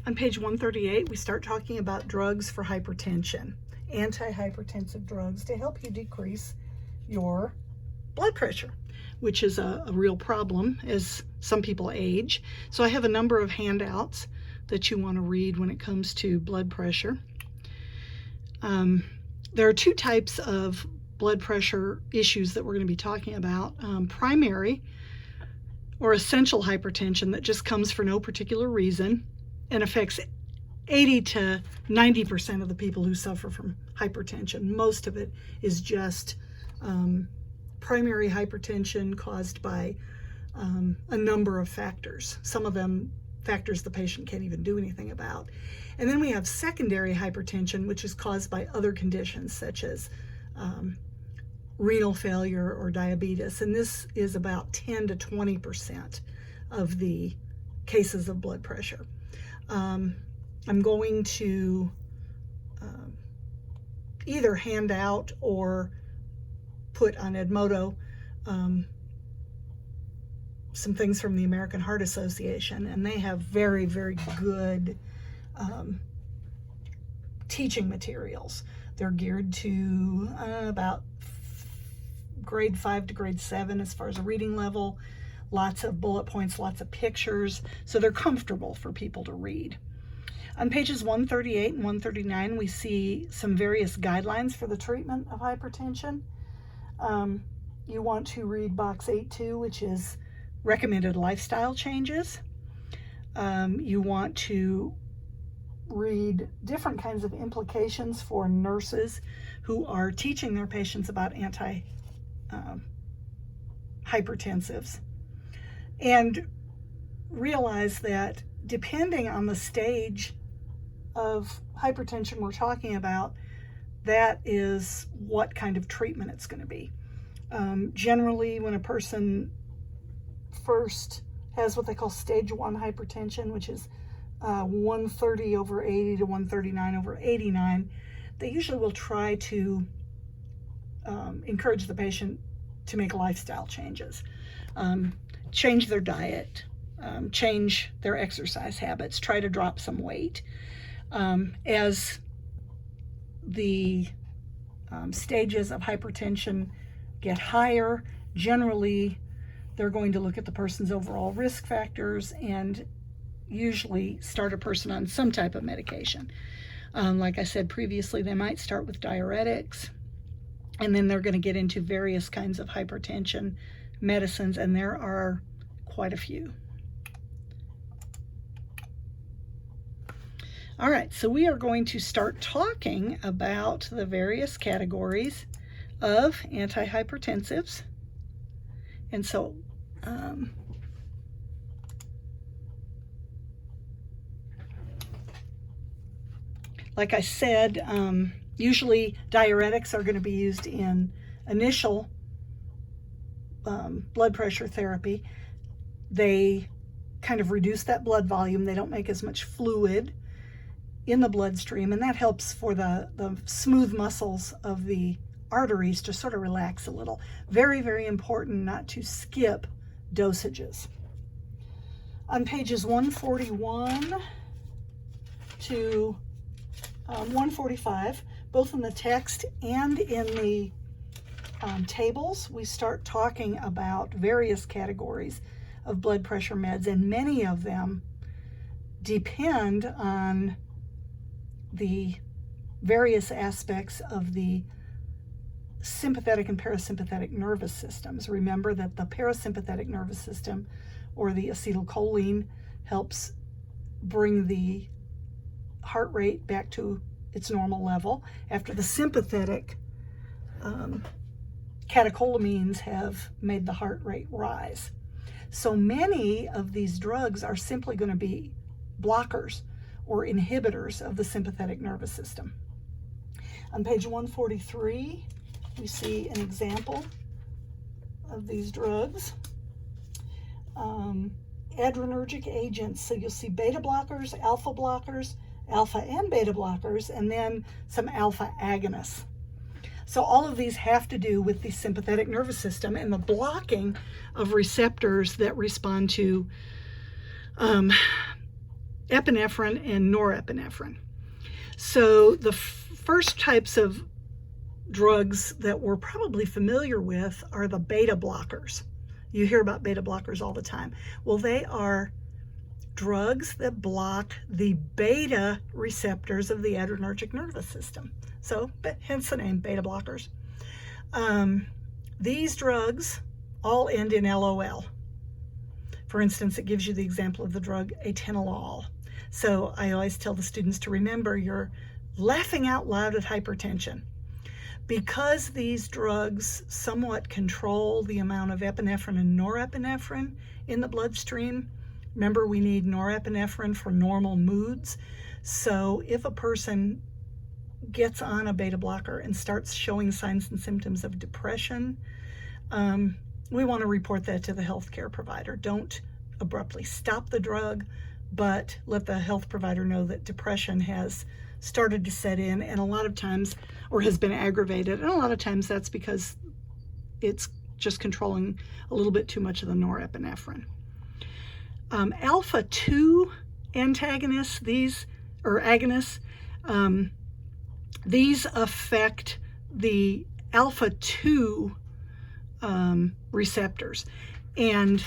On page 138, we start talking about drugs for hypertension, antihypertensive drugs to help you decrease your blood pressure, which is a real problem as some people age. So I have a number of handouts that you want to read when it comes to blood pressure. There are two types of blood pressure issues that we're going to be talking about. Primary or essential hypertension that just comes for no particular reason and affects 80 to 90% of the people who suffer from hypertension. Most of it is just primary hypertension caused by a number of factors. Some of them factors the patient can't even do anything about. And then we have secondary hypertension, which is caused by other conditions such as renal failure or diabetes. And this is about 10 to 20% of the cases of blood pressure. I'm going to either hand out or put on Edmodo some things from the American Heart Association, and they have very, very good teaching materials. They're geared to about grade 5 to grade 7 as far as a reading level, lots of bullet points, lots of pictures, so they're comfortable for people to read. On pages 138 and 139, we see some various guidelines for the treatment of hypertension. You want to read box 8.2, which is recommended lifestyle changes. You want to read different kinds of implications for nurses who are teaching their patients about antihypertensives, and realize that depending on the stage of hypertension we're talking about, that is what kind of treatment it's going to be. Generally, when a person first has what they call stage 1 hypertension, which is 130 over 80 to 139 over 89, they usually will try to encourage the patient to make lifestyle changes, change their diet, change their exercise habits, try to drop some weight. As the stages of hypertension get higher, generally they're going to look at the person's overall risk factors and usually start a person on some type of medication. Like I said previously, they might start with diuretics, and then they're going to get into various kinds of hypertension medicines, and there are quite a few. All right, so we are going to start talking about the various categories of antihypertensives. And so like I said, usually diuretics are going to be used in initial blood pressure therapy. They kind of reduce that blood volume. They don't make as much fluid in the bloodstream, and that helps for the smooth muscles of the arteries to sort of relax a little. Very, very important not to skip dosages. On pages 141 to 145, both in the text and in the tables, we start talking about various categories of blood pressure meds, and many of them depend on the various aspects of the sympathetic and parasympathetic nervous systems. Remember that the parasympathetic nervous system, or the acetylcholine, helps bring the heart rate back to its normal level after the sympathetic catecholamines have made the heart rate rise. So many of these drugs are simply going to be blockers or inhibitors of the sympathetic nervous system. On page 143, we see an example of these drugs. Adrenergic agents, so you'll see beta blockers, alpha and beta blockers, and then some alpha agonists. So all of these have to do with the sympathetic nervous system and the blocking of receptors that respond to epinephrine and norepinephrine. So the first types of drugs that we're probably familiar with are the beta blockers. You hear about beta blockers all the time. Well, they are drugs that block the beta receptors of the adrenergic nervous system. So, hence the name, beta blockers. These drugs all end in LOL. For instance, it gives you the example of the drug atenolol. So I always tell the students to remember you're laughing out loud at hypertension. Because these drugs somewhat control the amount of epinephrine and norepinephrine in the bloodstream, remember we need norepinephrine for normal moods. So if a person gets on a beta blocker and starts showing signs and symptoms of depression, we want to report that to the healthcare provider. Don't abruptly stop the drug, but let the health provider know that depression has started to set in, and a lot of times, or has been aggravated, and a lot of times that's because it's just controlling a little bit too much of the norepinephrine. Alpha 2 antagonists, agonists, these affect the alpha 2 receptors, and